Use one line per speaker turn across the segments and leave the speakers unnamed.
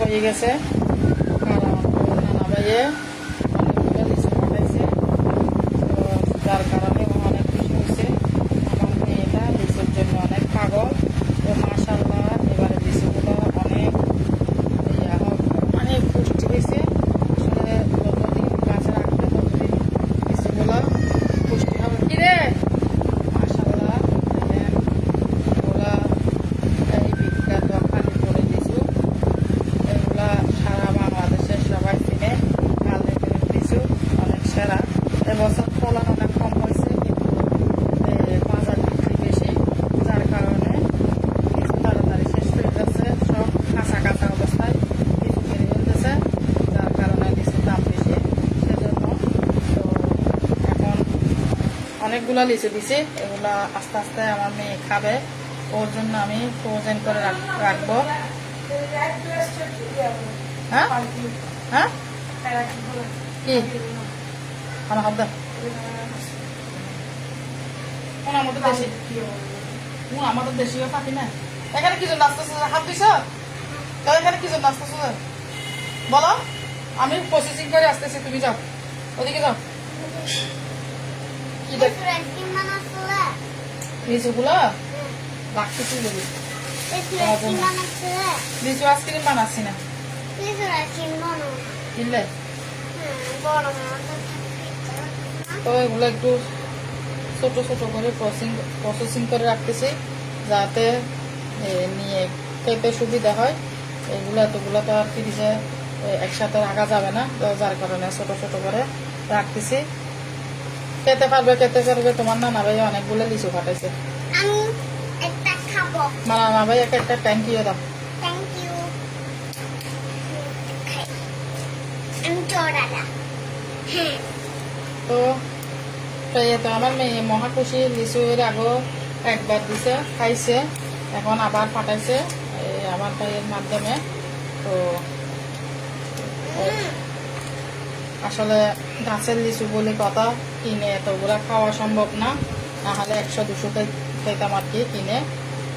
হয়ে গেছে, কারণ নানা ভাইয়ে অনেকগুলো লিচু পাঠাইছে। তো যার কারণে অনেক কিছু হয়েছে। আমার মেয়েটা লিচুর জন্য অনেক পাগল। তো মাশাআল্লাহ এবারে লিচুগুলো অনেক অনেক পুষ্টি হয়েছে। আসলে যতদিন গাছে রাখবে ততদিন লিচুগুলো পুষ্টি হবে। কিরে মাশাআল্লাহ এগুলা এই বিখ্যাত খালি করে লিচু, এগুলা সারা বাংলাদেশের সবাই চিনে। কালদিঘির লিচু অনেক সেরা। এবছর ফলন অনেক কম হয়েছে, কিন্তু বাজার বিক্রি বেশি, যার কারণে লিচু তাড়াতাড়ি শেষ হয়ে যাচ্ছে। সব কাঁচা কাঁচা অবস্থায় লিচু পেরে ফেলতেছে, যার কারণে লিচুর দাম বেশি। সেজন্য তো এখন অনেকগুলো লিচু দিছি, এগুলা আস্তে আস্তে আমার মেয়ে খাবে। ওর জন্য আমি ফ্রোজেন করে রাখবো। হ্যাঁ হ্যাঁ কি আমার হাত আমাদের দেশি আমাদের দেশীয় পাখি না। এখানে কি জন্য আসতেছে? হাত দিছ এখানে কি জন্য আসতেছে বলো? আমি প্রসেসিং করে আসতেছি, তুমি যাও ওদিকে যাও। কি দেখ লিচুগুলো রাখতেছি, লিচু আইসক্রিম বানাচ্ছি না কিনলে। তো এগুলো একটু ছোট ছোট করে প্রসেসিং করে রাখতেছি, যাতে নিয়ে খেতে সুবিধা হয়। এগুলো এতগুলো তো আর ফ্রিজে একসাথে রাখা যাবে না, তো যার কারণে ছোট ছোট করে রাখতেছি। খেতে পারবে। তোমার নানা ভাই অনেকগুলো লিচু পাঠাইছে। নানা ভাই একটা থ্যাংক ইউ দাও। তো তো আমার মেয়ে মহা খুশি। লিচু এর আগেও একবার দিছে, খাইছে, এখন আবার পাঠাইছে আমার ভাইয়ের মাধ্যমে। তো আসলে গাছের লিচু বলে কথা, কিনে এতগুলা খাওয়া সম্ভব না, নাহলে 100-200 খাইতাম আর কি কিনে।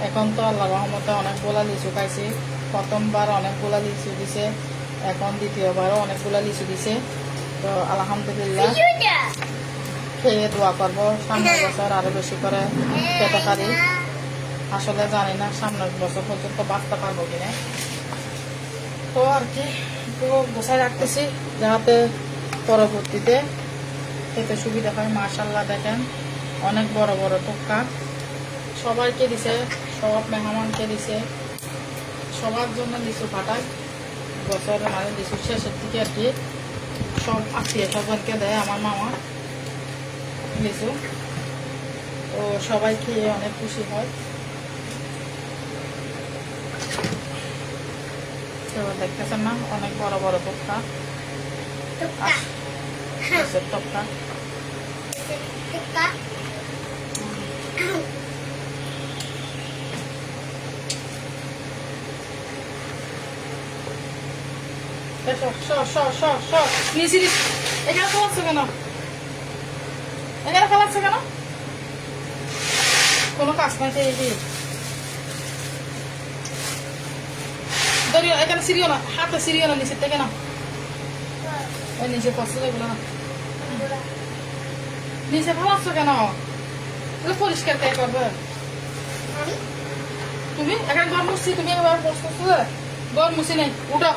এখন তো আল্লাহ রহমতে অনেকগুলা লিচু খাইছি। প্রথমবার অনেকগুলা লিচু দিছে, এখন দ্বিতীয়বারও অনেকগুলা লিচু দিছে। তো আলহামদুলিল্লাহ খেয়ে দোয়া করবো সামনের বছর আরো বেশি করে খেতে পারি। আসলে জানি না সামনের বছর পর্যন্ত বাঁচতে পারবো কিনা। তো আর কি একটু গোছায় রাখতেছি, যাতে পরবর্তীতে খেতে সুবিধা হয়। মাশাআল্লাহ দেখেন অনেক বড় বড় টুকরা সবাইকে দিছে, সব মেহমানকে দিছে, সবার জন্য লিচু পাঠায় বছরের মানে লিচু শেষের দিকে আর কি। সব আত্মীয় স্বজনকে দেয় আমার মামা লিচু। তো সবাই খেয়ে অনেক খুশি হয়। দেখতেছেন না অনেক বড় বড় টুকরা টুকরা। এখানে ফেলাচ্ছ কেন? এখানে ফেলাচ্ছ কেন? কোনো কাজ নাই। এখানে সিরিও না, হাতে সিরিও না, নিচের থেকে না, ওই নিচে পড়ছে এগুলো না। নিচে ফেলাচ্ছ কেন? পরিষ্কার কে করবে? তুমি এখানে ঘর মুছছি, তুমি এবার বসতেছো, ঘর মুছি নেই, উঠো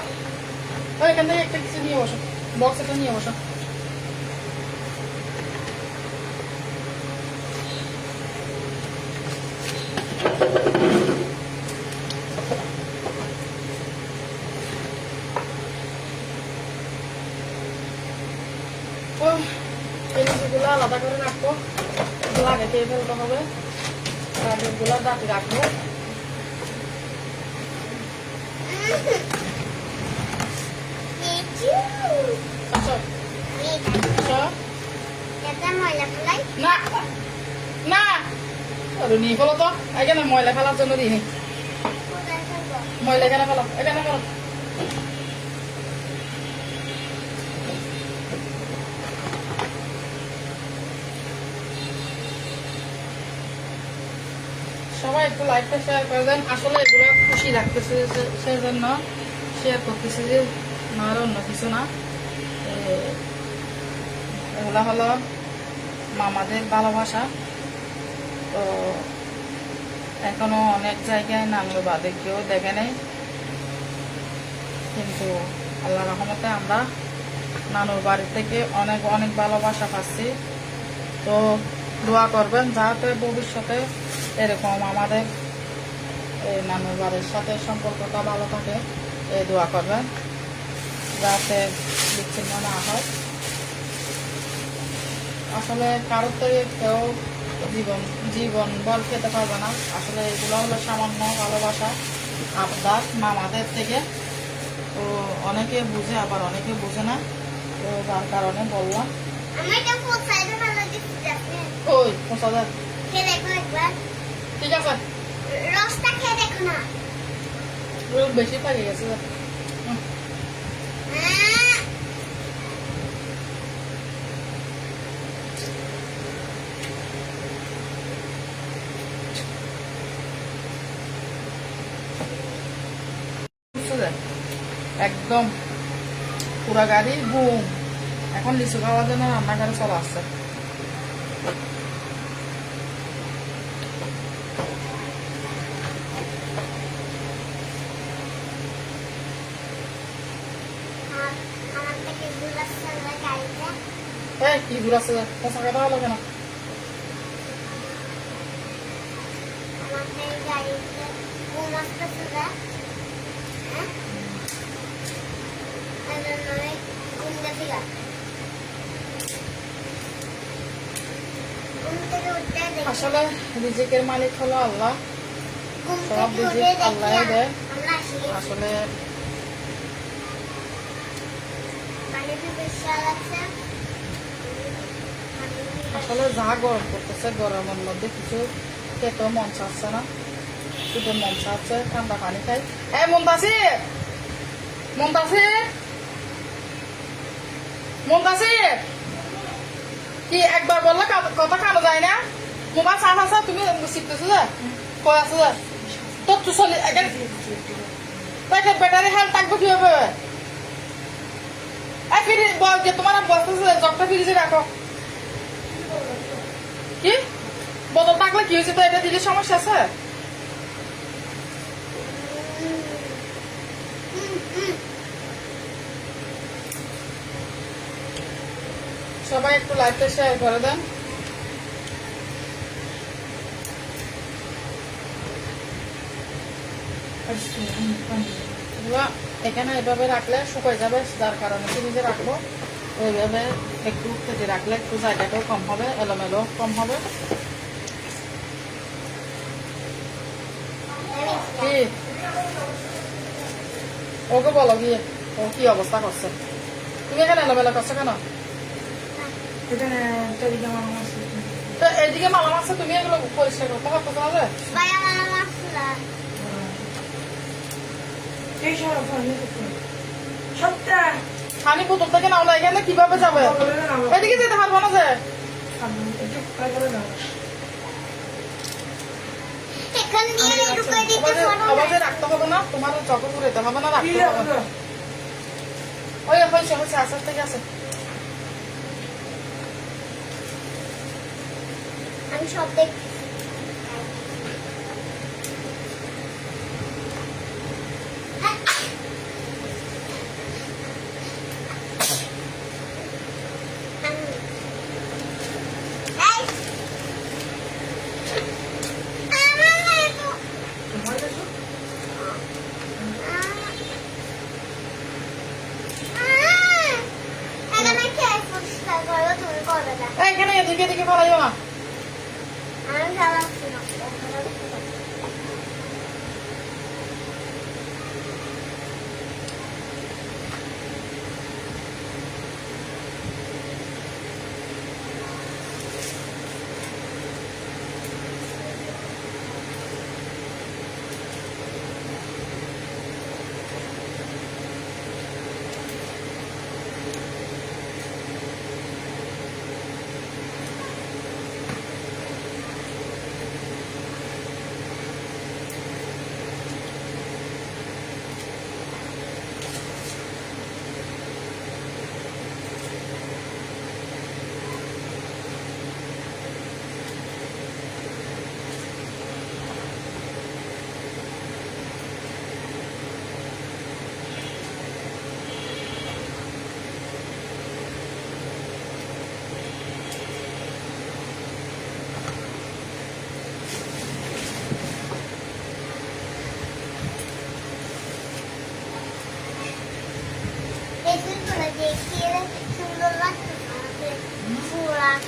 এখান থেকে একটা কিছু নিয়ে বসো, বক্স একটা নিয়ে বসো। লিচুগুলো আলাদা করে রাখবো, এগুলো আগে খেয়ে ফেলতে হবে, গাজরগুলো রাতে রাখবো। না না নিয়ে ফেলো তো, এখানে ময়লা ফেলার জন্য দিই, ময়লা এখানে ফেলো, এখানে ফেলো। সবাই একটু লাইকটা শেয়ার করে দেন। আসলে এগুলো খুশি লাগতেছে, সেজন্য শেয়ার করতেছি যে আর অন্য কিছু না। এগুলা হলো মামাদের ভালোবাসা। তো এখনো অনেক জায়গায় নানুর বাদে কেউ দেখে নেই, কিন্তু আল্লাহ রহমতে আমরা নানুর বাড়ি থেকে অনেক অনেক ভালোবাসা পাচ্ছি। তো দোয়া করবেন যাতে ভবিষ্যতে এরকম আমাদের এই নানুর বাড়ির সাথে সম্পর্কটা ভালো থাকে, এই দোয়া করবেন যাতে বিচ্ছিন্ন না হয়। আসলে কারোর থেকে কেউ জীবন বল খেতে পারবে না। আসলে এগুলো হলো সামান্য ভালোবাসা আবদার মামাদের থেকে। তো অনেকে বুঝে আবার অনেকে বুঝে না, তো যার কারণে বললাম। ওই পৌঁছাদার ঠিক আছে, বেশি পাকে গেছে। একদম পুরা গাড়ি বুম। এখন লিচু খাওয়ার জন্য রান্নাঘরে চলে আসছে। কি ঘুরাচ্ছে পচা কথা হলো কেন? আসলে রিজিকের মালিক হলো আল্লাহ, সব রিজিক আল্লাহ দেয়। আসলে আসলে যা গরম করতেছে, গরমের মধ্যে কিছু খেতেও মন চাচ্ছে না, শুধু মন চাচ্ছে ঠান্ডা পানি খাই। এই মুনতাসির, মুনতাসির, মুনতাসির, কি একবার বললে কথা কানো যায় না? মোবাইল চার্জ আছে, তুমি শিখতেছো যে কয় আছে যে তোর তো চলি ব্যাটারি হেল থাকবে কিভাবে? তোমার বসতেছে জগটা ফ্রিজে রাখো। কি বোতল থাকলে কি হয়েছে? তো এটা দিলে সমস্যা আছে? সবাই একটু লাইভটা শেয়ার করে দেন। এখানে এভাবে রাখলে শুকাই যাবে, যার কারণে ফ্রিজে রাখবো। ওইভাবে একটু কেটে রাখলে একটু জায়গাটাও কম হবে, এলোমেলো কম হবে। কি ওকে বলো গিয়ে ও কি অবস্থা করছে? তুমি এখানে এলোমেলো করছো কেন? এইদিকে মালা মাছ, তুমি এগুলো পরিষ্কার করতে পারতো না? পানি বোতল থেকে নাও না, এখানে কিভাবে যাবে? এদিকে যেতে পারবো না যে। আবার রাখতে হবে না, তোমার চক পুরাতে হবে না, রাখতে হবে না। ওই হয়েছে হয়েছে, আসার থেকে আছে।
আমি সব দেখছি।
এখানে এদিকে এদিকে ফেলাইও না।
আমি চালাচ্ছি না।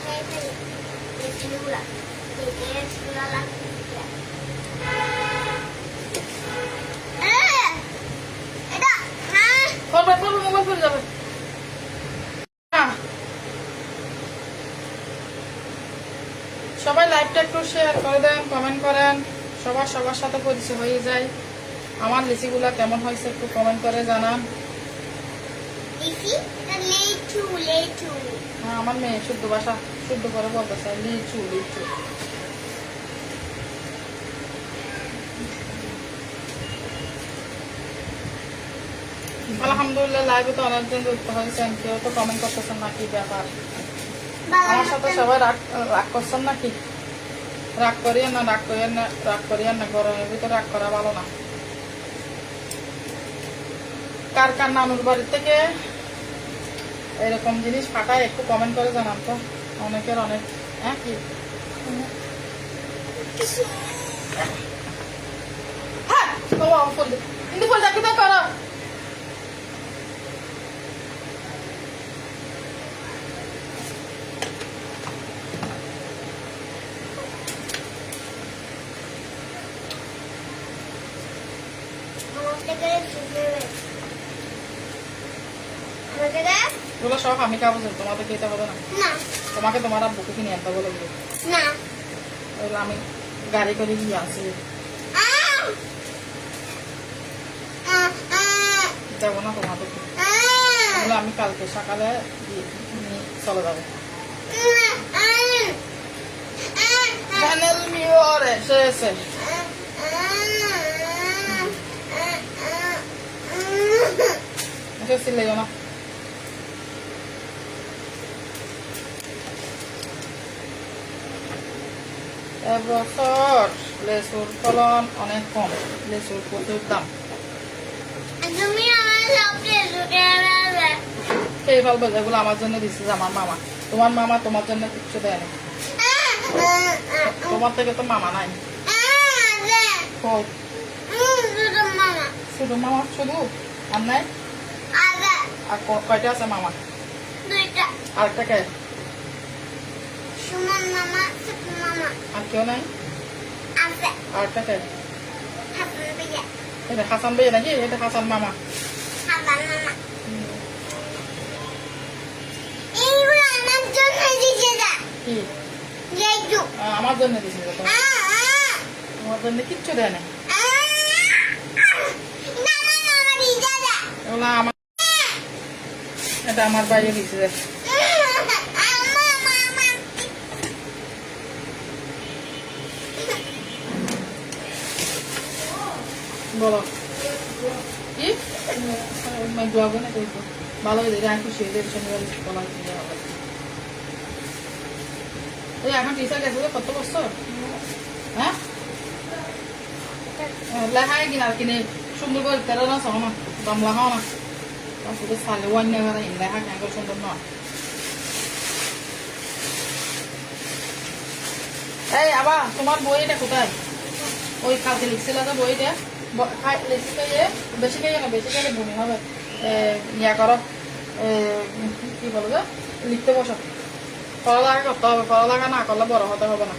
খেয়ে ফেলি রেসিপিগুলা দেখে রেসিপিগুলা লাগছে এটা না
করবে মোবাইল পড়ে যাবে। হ্যাঁ। সবাই লাইভটা একটু শেয়ার করে দেন, কমেন্ট করেন, সবার সাথে পরিচয় হয়ে যায়। আমার লিচিগুলা কেমন হয়েছে একটু কমেন্ট করে জানান।
দেখি এটা লেচু লেচু
হ্যাঁ, আমার মেয়ে শুদ্ধ ভাষা শুদ্ধ করে বলতেছে লিচু লিচু। আলহামদুলিল্লাহ লাইভে তো অনেকজন যুক্ত হয়েছেন, কেউ তো কমেন্ট করতেছেন না কি ব্যাপার। আমার সাথে সবাই রাগ করছেন নাকি? রাগ করিয়েন না, গরমের ভিতরে রাগ করা ভালো না। কার কার নানুর বাড়ি থেকে এরকম জিনিস ফাটায় একটু কমেন্ট করে জানান তো। অনেকের অনেক হ্যাঁ কি হ্যাঁ কিন্তু বল যাকে তাই করো।
আমার থেকে রেসিপি আমার থেকে
এগুলো সব আমি খাবো, তোমাদের খেতে হবে না।
না
তোমাকে তোমার আব্বুকে কিনে আনতে বলে দিবে।
না
ওগুলো আমি গাড়ি করে দিয়ে আসি, যাবো না তোমাদেরকে। এগুলো আমি কালকে সকালে নিয়ে চলে যাবো। চ্যানেল মিওর এসেছে। চিল্লাইও না। এবছর লেচুর ফলন অনেক কম, লেচুর প্রচুর দাম।
তুমি আমার সব রেসিপি দেবে
খেয়ে ফেলবো, যেগুলো আমার জন্য দিচ্ছে আমার মামা। তোমার মামা তোমার জন্য কিচ্ছু দেয় না, তোমার থেকে তো মামা নাই। হোক
মামা
শুধু মামা, শুধু আর নাই।
আগে
আর কয়টা আছে মামা?
দুইটা
আরেকটা কে?
সুমন মামা সুমন মামা
আর কেউ নাই?
আছে
আরেকটা কে?
হাসান ভাইয়া
এটা হাসান ভাই নাকি? এটা হাসান মামা।
হাসান মামা এইগুলো আমার জন্য দিছে না
কি
লেচু
আমার জন্য দিচ্ছে? তোমার জন্য কিচ্ছু দেয় না। এগুলো আমার, এটা আমার বাইরে দিচ্ছে। বলো কি জবাবে না কই ভালো হয়ে যায়। আমি খুশি হয়ে যাবে শনিবার বলা হবে। এই এখন টিচার গেছে কত বছর? হ্যাঁ লেখায় কিনা কিনে সুন্দর করে তেরো না সহ না দম লাগাও না শুধু সালে অন্য করে লেখা কেন করে সুন্দর নয়। এই আবার তোমার বইটা কোথায়? ওই কালকে লিখছিল যে বইটা লিখে খাইয়ে বেশি খাইয়ে না, বেশি খাইলে বমি হবে। ইয়া করো কি বলো যে লিখতে বসো। পড়ালেখা করতে হবে, পড়ালেখা না করলে বড় হতে হবে না,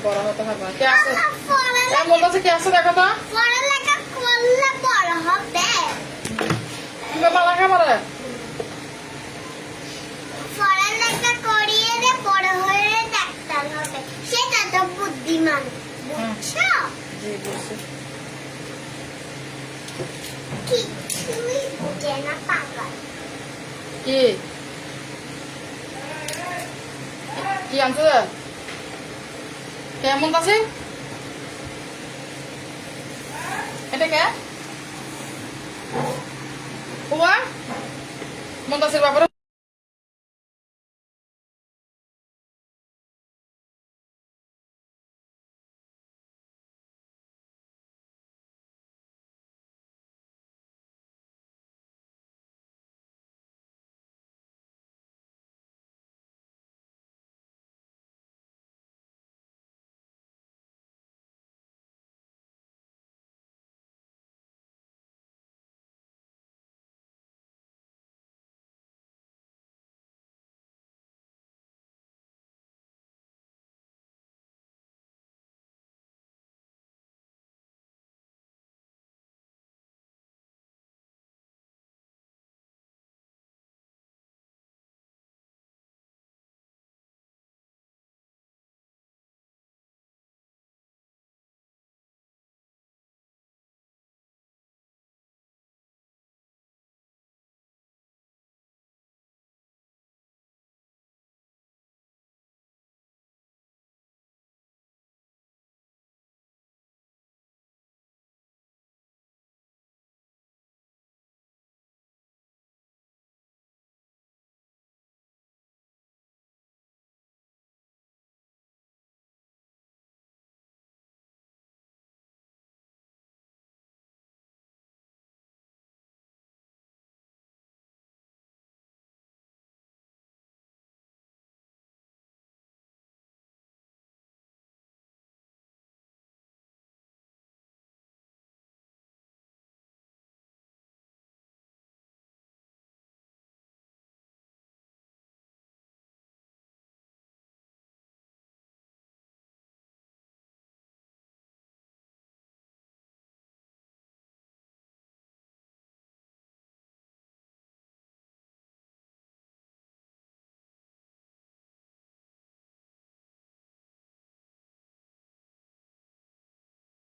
বড় হতে হবে না। কে আছে বলতেছে? কে আছে দেখো তো।
পড়ালেখা করলে বড় হবে।
পড়ালেখা করে
পড়ালেখা করিয়ে রে বড় হয়ে ডাক্তার হবে, সেটা তো বুদ্ধিমান বুঝছো?
জি বুঝছি।
কিছুই বুঝে না পাগল।
কি কি আনছো? কেমন আছে এটা? কে মন্তাসির বাবার